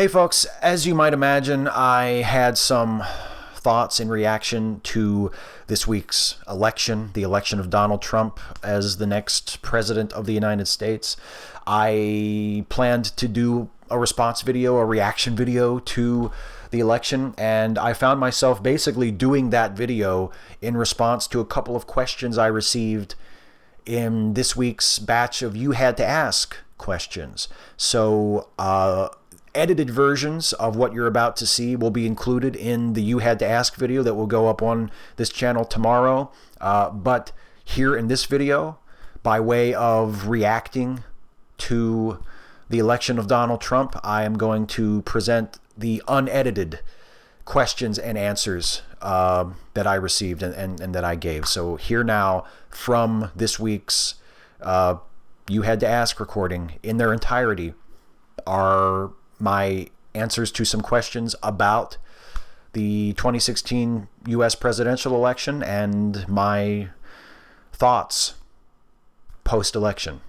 Hey folks, as you might imagine, I had some thoughts in reaction to this week's election, the election of Donald Trump as the next president of the United States. I planned to do a response video, a reaction video to the election, and I found myself basically doing that video in response to a couple of questions I received in this week's batch of You Had to Ask questions. So, edited versions of what you're about to see will be included in the You Had to Ask video that will go up on this channel tomorrow. But here in this video, by way of reacting to the election of Donald Trump, I am going to present the unedited questions and answers that I received and that I gave. So here now from this week's You Had to Ask recording in their entirety are my answers to some questions about the 2016 U.S. presidential election and my thoughts post-election.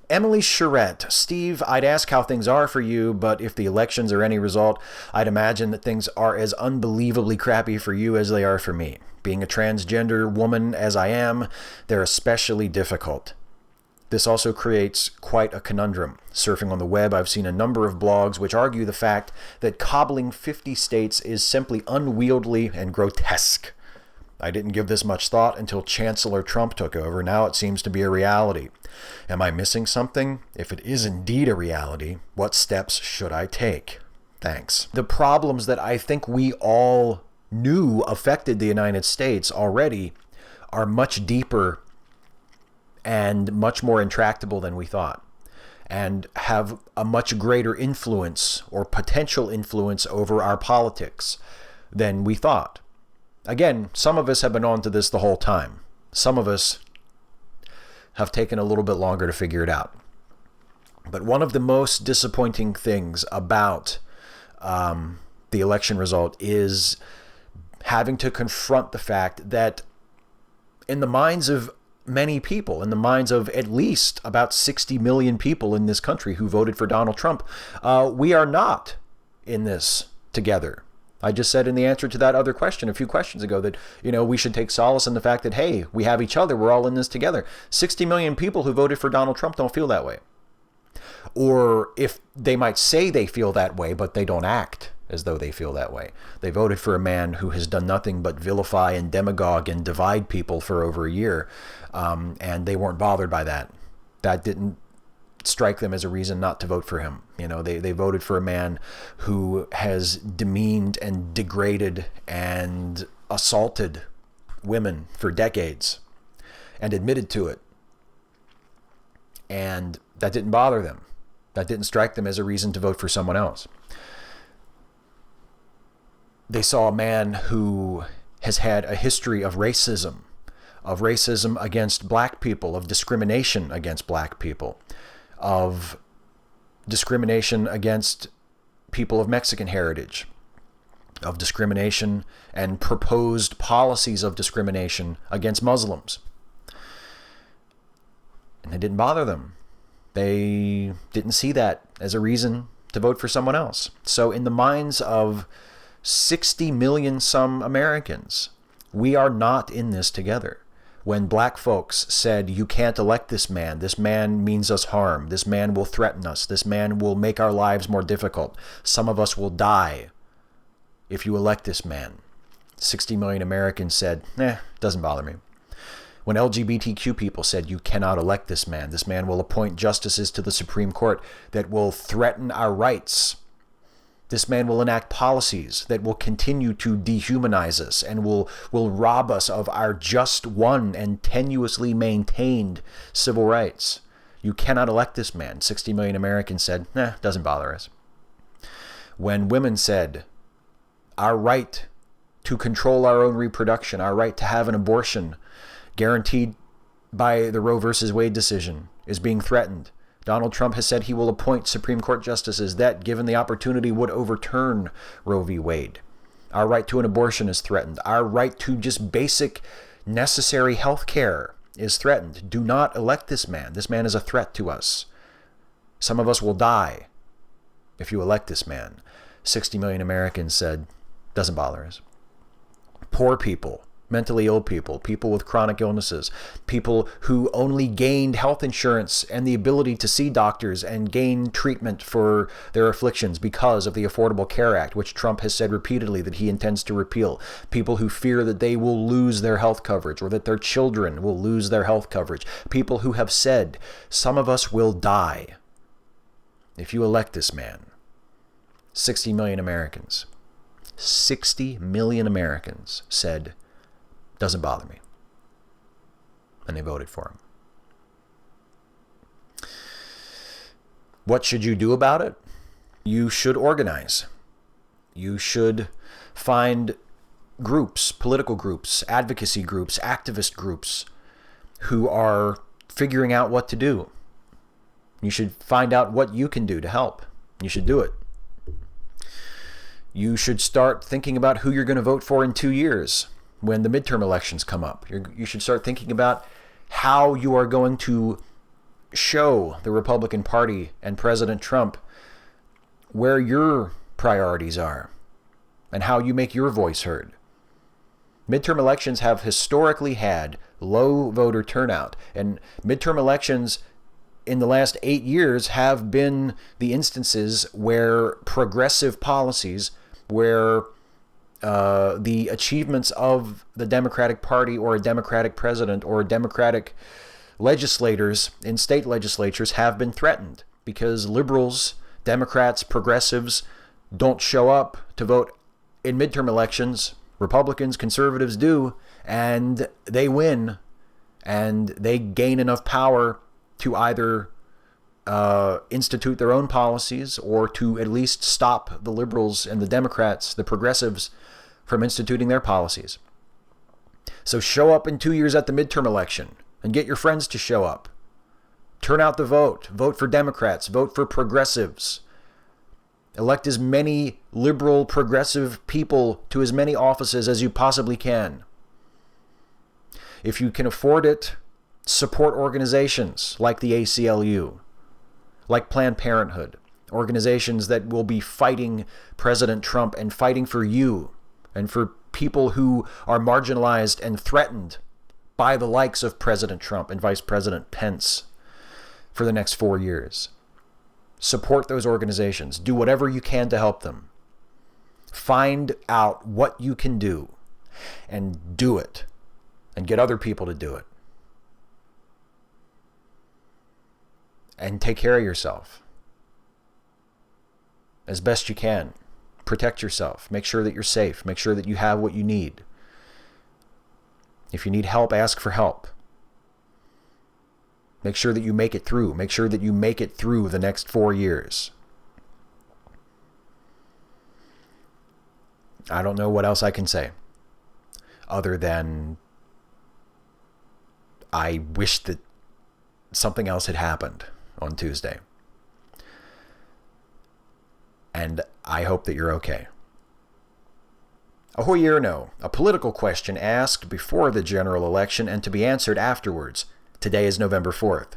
Emily Charette, Steve, I'd ask how things are for you, but if the elections are any result, I'd imagine that things are as unbelievably crappy for you as they are for me. Being a transgender woman as I am, they're especially difficult. This also creates quite a conundrum. Surfing on the web, I've seen a number of blogs which argue the fact that cobbling 50 states is simply unwieldy and grotesque. I didn't give this much thought until Chancellor Trump took over. Now it seems to be a reality. Am I missing something? If it is indeed a reality, what steps should I take? Thanks. The problems that I think we all knew affected the United States already are much deeper and much more intractable than we thought, and have a much greater influence or potential influence over our politics than we thought. Again, some of us have been on to this the whole time. Some of us have taken a little bit longer to figure it out. But one of the most disappointing things about the election result is having to confront the fact that in the minds of many people, in the minds of at least about 60 million people in this country who voted for Donald Trump, we are not in this together. I just said in the answer to that other question a few questions ago that, we should take solace in the fact that, hey, we have each other. We're all in this together. 60 million people who voted for Donald Trump don't feel that way. Or if they might say they feel that way, but they don't act as though they feel that way. They voted for a man who has done nothing but vilify and demagogue and divide people for over a year, and they weren't bothered by that. That didn't strike them as a reason not to vote for him. They voted for a man who has demeaned and degraded and assaulted women for decades and admitted to it. And that didn't bother them. That didn't strike them as a reason to vote for someone else. They saw a man who has had a history of racism against black people, of discrimination against black people, of discrimination against people of Mexican heritage, of discrimination and proposed policies of discrimination against Muslims. And it didn't bother them. They didn't see that as a reason to vote for someone else. So in the minds of 60 million some Americans, we are not in this together. When black folks said, you can't elect this man means us harm, this man will threaten us, this man will make our lives more difficult, some of us will die if you elect this man. 60 million Americans said, doesn't bother me. When LGBTQ people said, you cannot elect this man will appoint justices to the Supreme Court that will threaten our rights. This man will enact policies that will continue to dehumanize us and will rob us of our just won and tenuously maintained civil rights. You cannot elect this man. 60 million Americans said, doesn't bother us. When women said, our right to control our own reproduction, our right to have an abortion guaranteed by the Roe versus Wade decision is being threatened, Donald Trump has said he will appoint Supreme Court justices that, given the opportunity, would overturn Roe v. Wade. Our right to an abortion is threatened. Our right to just basic necessary health care is threatened. Do not elect this man. This man is a threat to us. Some of us will die if you elect this man. 60 million Americans said, doesn't bother us. Poor people, mentally ill people, people with chronic illnesses, people who only gained health insurance and the ability to see doctors and gain treatment for their afflictions because of the Affordable Care Act, which Trump has said repeatedly that he intends to repeal. People who fear that they will lose their health coverage or that their children will lose their health coverage. People who have said, some of us will die if you elect this man. 60 million Americans. 60 million Americans said, doesn't bother me. And they voted for him. What should you do about it? You should organize. You should find groups, political groups, advocacy groups, activist groups who are figuring out what to do. You should find out what you can do to help. You should do it. You should start thinking about who you're going to vote for in 2 years when the midterm elections come up. You should start thinking about how you are going to show the Republican Party and President Trump where your priorities are and how you make your voice heard. Midterm elections have historically had low voter turnout, and midterm elections in the last 8 years have been the instances where progressive policies, where the achievements of the Democratic Party or a Democratic president or Democratic legislators in state legislatures have been threatened because liberals, Democrats, progressives don't show up to vote in midterm elections. Republicans, conservatives do, and they win, and they gain enough power to either institute their own policies or to at least stop the liberals and the Democrats, the progressives, from instituting their policies. So show up in 2 years at the midterm election and get your friends to show up. Turn out the vote. Vote for Democrats. Vote for progressives. Elect as many liberal, progressive people to as many offices as you possibly can. If you can afford it, support organizations like the ACLU, like Planned Parenthood, organizations that will be fighting President Trump and fighting for you and for people who are marginalized and threatened by the likes of President Trump and Vice President Pence for the next 4 years. Support those organizations. Do whatever you can to help them. Find out what you can do and do it, and get other people to do it. And take care of yourself as best you can. Protect yourself. Make sure that you're safe. Make sure that you have what you need. If you need help, ask for help. Make sure that you make it through. Make sure that you make it through the next 4 years. I don't know what else I can say other than I wish that something else had happened on Tuesday. And I hope that you're okay. Ahoy or no, a political question asked before the general election and to be answered afterwards. Today is November 4th.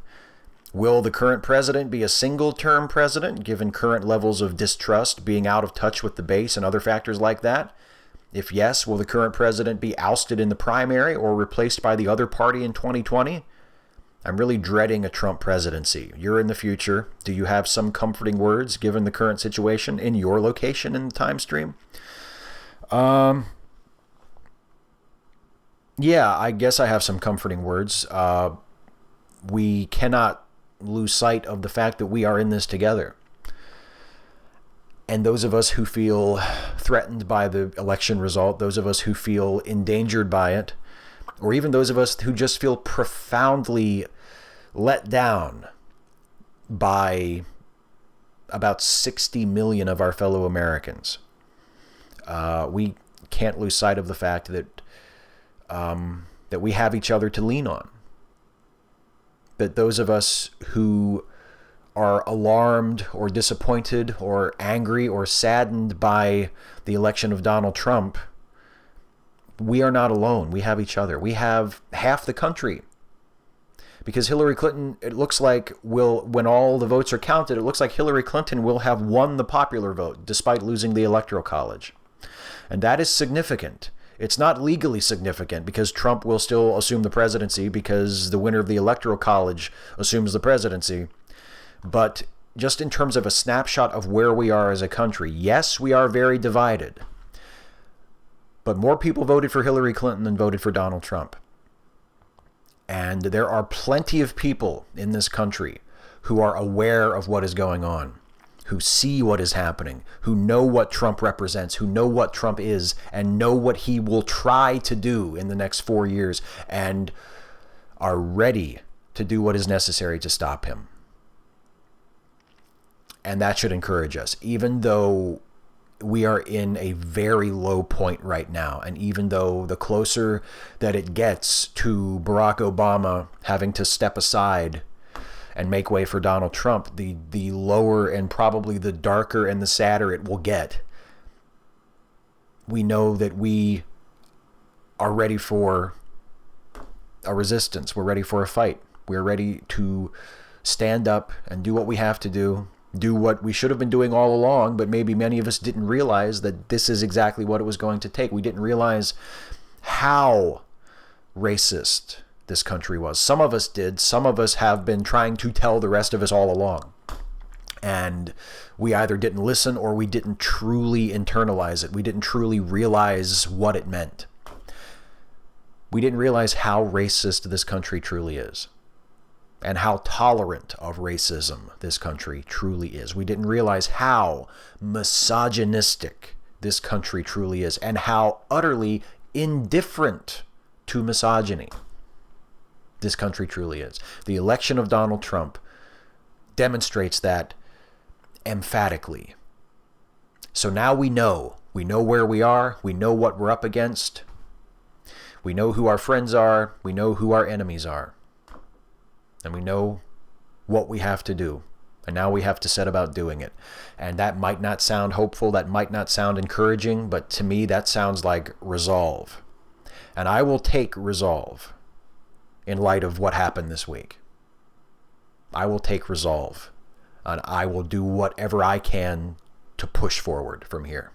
Will the current president be a single-term president, given current levels of distrust, being out of touch with the base and other factors like that? If yes, will the current president be ousted in the primary or replaced by the other party in 2020? I'm really dreading a Trump presidency. You're in the future. Do you have some comforting words given the current situation in your location in the time stream? Yeah, I guess I have some comforting words. We cannot lose sight of the fact that we are in this together. And those of us who feel threatened by the election result, those of us who feel endangered by it, or even those of us who just feel profoundly let down by about 60 million of our fellow Americans. We can't lose sight of the fact that that we have each other to lean on. That those of us who are alarmed or disappointed or angry or saddened by the election of Donald Trump, we are not alone. We have each other. We have half the country. because Hillary Clinton, it looks like, when all the votes are counted, it looks like Hillary Clinton will have won the popular vote despite losing the Electoral College. And that is significant. It's not legally significant because Trump will still assume the presidency because the winner of the Electoral College assumes the presidency. But just in terms of a snapshot of where we are as a country, yes, we are very divided. But more people voted for Hillary Clinton than voted for Donald Trump. And there are plenty of people in this country who are aware of what is going on, who see what is happening, who know what Trump represents, who know what Trump is, and know what he will try to do in the next 4 years, and are ready to do what is necessary to stop him. And that should encourage us, even though we are in a very low point right now. And even though the closer that it gets to Barack Obama having to step aside and make way for Donald Trump, the lower and probably the darker and the sadder it will get. We know that we are ready for a resistance. We're ready for a fight. We're ready to stand up and do what we have to do what we should have been doing all along, but maybe many of us didn't realize that this is exactly what it was going to take. We didn't realize how racist this country was. Some of us did. Some of us have been trying to tell the rest of us all along. And we either didn't listen or we didn't truly internalize it. We didn't truly realize what it meant. We didn't realize how racist this country truly is, and how tolerant of racism this country truly is. We didn't realize how misogynistic this country truly is, and how utterly indifferent to misogyny this country truly is. The election of Donald Trump demonstrates that emphatically. So now we know where we are, we know what we're up against, we know who our friends are, we know who our enemies are. And we know what we have to do. And now we have to set about doing it. And that might not sound hopeful. That might not sound encouraging. But to me, that sounds like resolve. And I will take resolve in light of what happened this week. I will take resolve. And I will do whatever I can to push forward from here.